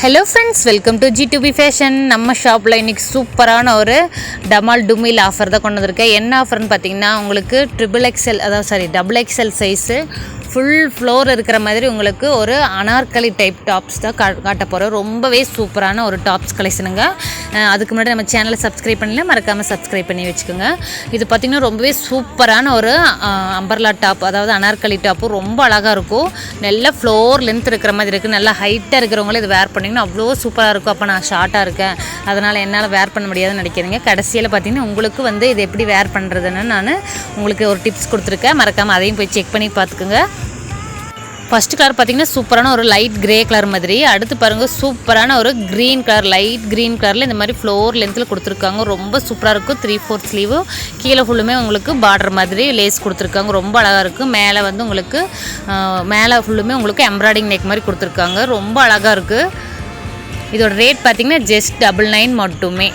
Hello friends, welcome to G2B fashion. நம்ம ஷாப்பில் இன்றைக்கி சூப்பரான ஒரு டமால் டுமில் ஆஃபர் தான் கொண்டு வந்திருக்கேன். என்ன ஆஃபர்னு பார்த்தீங்கன்னா, உங்களுக்கு double XL size full floor இருக்கிற மாதிரி உங்களுக்கு ஒரு அனார்கலி டைப் டாப்ஸ் தான் காட்ட போகிறோம். ரொம்பவே சூப்பரான ஒரு டாப்ஸ் கலெக்ஷனுங்க. அதுக்கு முன்னாடி நம்ம சேனலை சப்ஸ்கிரைப் பண்ணல, மறக்காமல் சப்ஸ்கிரைப் பண்ணி வச்சுக்கோங்க. இது பார்த்திங்கன்னா ரொம்பவே சூப்பரான ஒரு அம்பர்லா டாப், அதாவது அனார்கலி டாப்பு. ரொம்ப அழகாக இருக்கும். நல்ல ஃப்ளோர் லென்த் இருக்கிற மாதிரி இருக்குது. நல்லா ஹைட்டாக இருக்கிறவங்களும் இது வேர் பண்ணிங்கன்னா அவ்வளோ சூப்பராக இருக்கும். அப்போ நான் ஷார்ட்டாக இருக்கேன், அதனால் என்னால் வேர் பண்ண முடியாதுன்னு நினைக்கிறீங்க. கடைசியில் பார்த்திங்கன்னா உங்களுக்கு இது எப்படி வேர் பண்ணுறதுன்னு நான் உங்களுக்கு ஒரு டிப்ஸ் கொடுத்துருக்கேன். மறக்காமல் அதையும் போய் செக் பண்ணி பார்த்துக்குங்க. ஃபஸ்ட்டு கலர் பார்த்திங்கன்னா சூப்பரான ஒரு லைட் கிரே கலர் மாதிரி. அடுத்து பாருங்கள், சூப்பரான ஒரு க்ரீன் கலர், லைட் க்ரீன் கலரில் இந்த மாதிரி ஃப்ளோர் லென்த்தில் கொடுத்துருக்காங்க. ரொம்ப சூப்பராக இருக்கும். 3/4 ஸ்லீவு, கீழே ஃபுல்லுமே உங்களுக்கு பார்டர் மாதிரி லேஸ் கொடுத்துருக்காங்க. ரொம்ப அழகாக இருக்குது. மேலே உங்களுக்கு மேலே ஃபுல்லுமே உங்களுக்கு எம்ப்ராய்டிங் நெக் மாதிரி கொடுத்துருக்காங்க. ரொம்ப அழகாக இருக்குது. இதோட ரேட் பார்த்திங்கன்னா ஜஸ்ட் 99 மட்டுமே.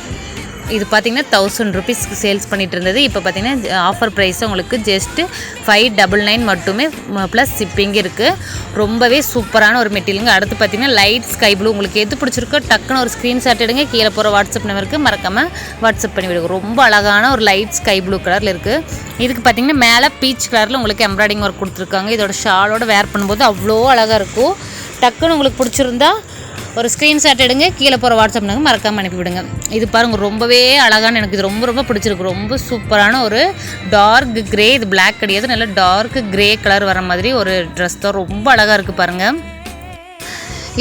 இது பார்த்திங்கன்னா 1000 ருபீஸ்க்கு சேல்ஸ் பண்ணிகிட்டு இருந்தது. இப்போ பார்த்திங்கன்னா ஆஃபர் ப்ரைஸ் உங்களுக்கு ஜஸ்ட்டு 599 மட்டுமே, ப்ளஸ் ஷிப்பிங் இருக்குது. ரொம்பவே சூப்பரான ஒரு மெட்டீரியலுங்க. அடுத்து பார்த்திங்கன்னா லைட் ஸ்கை ப்ளூ. உங்களுக்கு எது பிடிச்சிருக்கோ டக்குன்னு ஒரு ஸ்க்ரீன்ஷாட் எடுங்க. கீழே போகிற வாட்ஸ்அப் நம்பருக்கு மறக்காமல் வாட்ஸ்அப் பண்ணி விடுங்க. ரொம்ப அழகான ஒரு லைட் ஸ்கை ப்ளூ கலரில் இருக்குது. இதுக்கு பார்த்திங்கன்னா மேலே பீச் கலரில் உங்களுக்கு எம்ப்ராய்டிங் ஒர்க் கொடுத்துருக்காங்க. இதோட ஷாலோட வேர் பண்ணும்போது அவ்வளோ அழகாக இருக்கும். டக்குன்னு உங்களுக்கு பிடிச்சிருந்தா ஒரு ஸ்க்ரீன்ஷாட் எடுங்க, கீழே போகிற வாட்ஸ்அப் நம்பருக்கு மறக்காமல் அனுப்பிவிடுங்க. இது பாருங்கள், ரொம்பவே அழகான, எனக்கு இது ரொம்ப பிடிச்சிருக்கு. ரொம்ப சூப்பரான ஒரு டார்க் கிரே, இது பிளாக் கிடையாது, நல்ல டார்க் கிரே கலர் வர மாதிரி ஒரு ட்ரெஸ் தான். ரொம்ப அழகாக இருக்குது பாருங்கள்.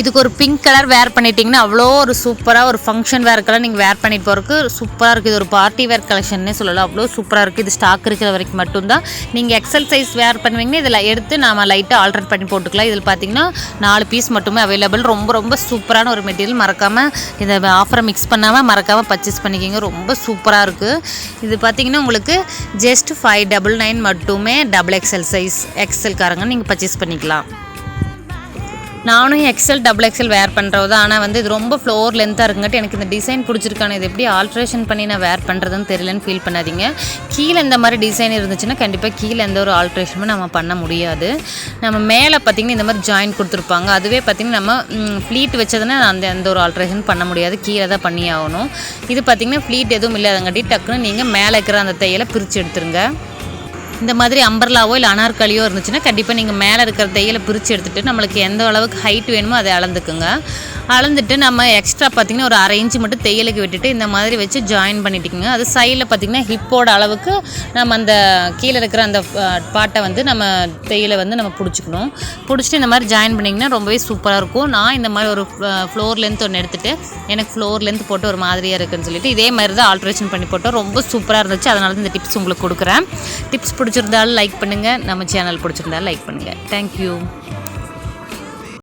இதுக்கு ஒரு பிங்க் கலர் வேர் பண்ணிட்டீங்கன்னா அவ்வளோ ஒரு சூப்பராக ஒரு ஃபங்க்ஷன் வேர் கலர் நீங்கள் வேர் பண்ணிட்டு போகிறதுக்கு சூப்பராக இருக்குது. இது ஒரு பார்ட்டி வேர் கலெக்ஷன்னே சொல்லலாம். அவ்வளோ சூப்பராக இருக்குது. இது ஸ்டாக் இருக்கிற வரைக்கும் மட்டும்தான். நீங்கள் எக்ஸல் சைஸ் வேர் பண்ணுவீங்கன்னா இதில் எடுத்து நாம் லைட்டாக ஆல்ட்ரேட் பண்ணி போட்டுக்கலாம். இதில் பார்த்தீங்கன்னா 4 பீஸ் மட்டுமே அவைலபிள். ரொம்ப சூப்பரான ஒரு மெட்டீரியல். மறக்காமல் இந்த ஆஃபரை மிக்ஸ் பண்ணாமல் மறக்காமல் பர்ச்சேஸ் பண்ணிக்கிங்க. ரொம்ப சூப்பராக இருக்குது. இது பார்த்தீங்கன்னா உங்களுக்கு ஜஸ்ட் 599 மட்டுமே. டபுள் எக்ஸல் சைஸ், எக்ஸல்காரங்க நீங்கள் பர்ச்சேஸ் பண்ணிக்கலாம். நானும் டபுள் எக்ஸல் வேர் பண்ணுறது தான். ஆனால் இது ரொம்ப ஃப்ளோர் லென்த்தாக இருக்குங்காட்டி எனக்கு இந்த டிசைன் பிடிச்சிருக்கானு. இது எப்படி ஆல்ட்ரேஷன் பண்ணி நான் வேர் பண்ணுறதுன்னு தெரியலன்னு ஃபீல் பண்ணாதீங்க. கீழே இந்த மாதிரி டிசைன் இருந்துச்சுன்னா கண்டிப்பாக கீழே எந்த ஒரு ஆல்ட்ரேஷனுமே நம்ம பண்ண முடியாது. நம்ம மேலே பார்த்திங்கன்னா இந்த மாதிரி ஜாயின் கொடுத்துருப்பாங்க. அதுவே பார்த்திங்கன்னா நம்ம ஃப்ளீட் வச்சதுன்னா எந்த ஒரு ஆல்ட்ரேஷன் பண்ண முடியாது, கீழே தான் பண்ணி ஆகணும். இது பார்த்திங்கன்னா ஃப்ளீட் எதுவும் இல்லாதங்காட்டி டக்குன்னு நீங்கள் மேலே இருக்கிற அந்த தையலை பிரித்து எடுத்துருங்க. இந்த மாதிரி அம்பர்லாவோ இல்லை அனார்கலியோ இருந்துச்சுன்னா கண்டிப்பாக நீங்கள் மேலே இருக்கிற தையலை பிரித்து எடுத்துகிட்டு நம்மளுக்கு எந்த அளவுக்கு ஹைட் வேணுமோ அதை அளந்துக்குங்க. அளந்துட்டு நம்ம எக்ஸ்ட்ரா பார்த்திங்கன்னா ஒரு 1/2 இன்ச்சு மட்டும் தையலுக்கு விட்டுட்டு இந்த மாதிரி வச்சு ஜாயின் பண்ணிட்டிங்க. அது சைடில் பார்த்திங்கன்னா ஹிப்போட அளவுக்கு நம்ம அந்த கீழே இருக்கிற அந்த பாட்டை நம்ம தையலை நம்ம பிடிச்சிக்கணும். பிடிச்சிட்டு இந்த மாதிரி ஜாயின் பண்ணிங்கன்னா ரொம்பவே சூப்பராக இருக்கும். நான் இந்த மாதிரி ஒரு ஃப்ளோர் லென்த் ஒன்று எடுத்துகிட்டு எனக்கு ஃப்ளோர் லென்த் போட்டு ஒரு மாதிரியாக இருக்குதுன்னு சொல்லிட்டு இதே மாதிரி தான் ஆல்ட்ரேஷன் பண்ணி போட்டோம். ரொம்ப சூப்பராக இருந்துச்சு. அதனால தான் இந்த டிப்ஸ் உங்களுக்கு கொடுக்குறேன். டிப்ஸ் பிடிச்சிருந்தாலும் லைக் பண்ணுங்கள், நம்ம சேனல் பிடிச்சிருந்தாலும் லைக் பண்ணுங்கள். தேங்க்யூ.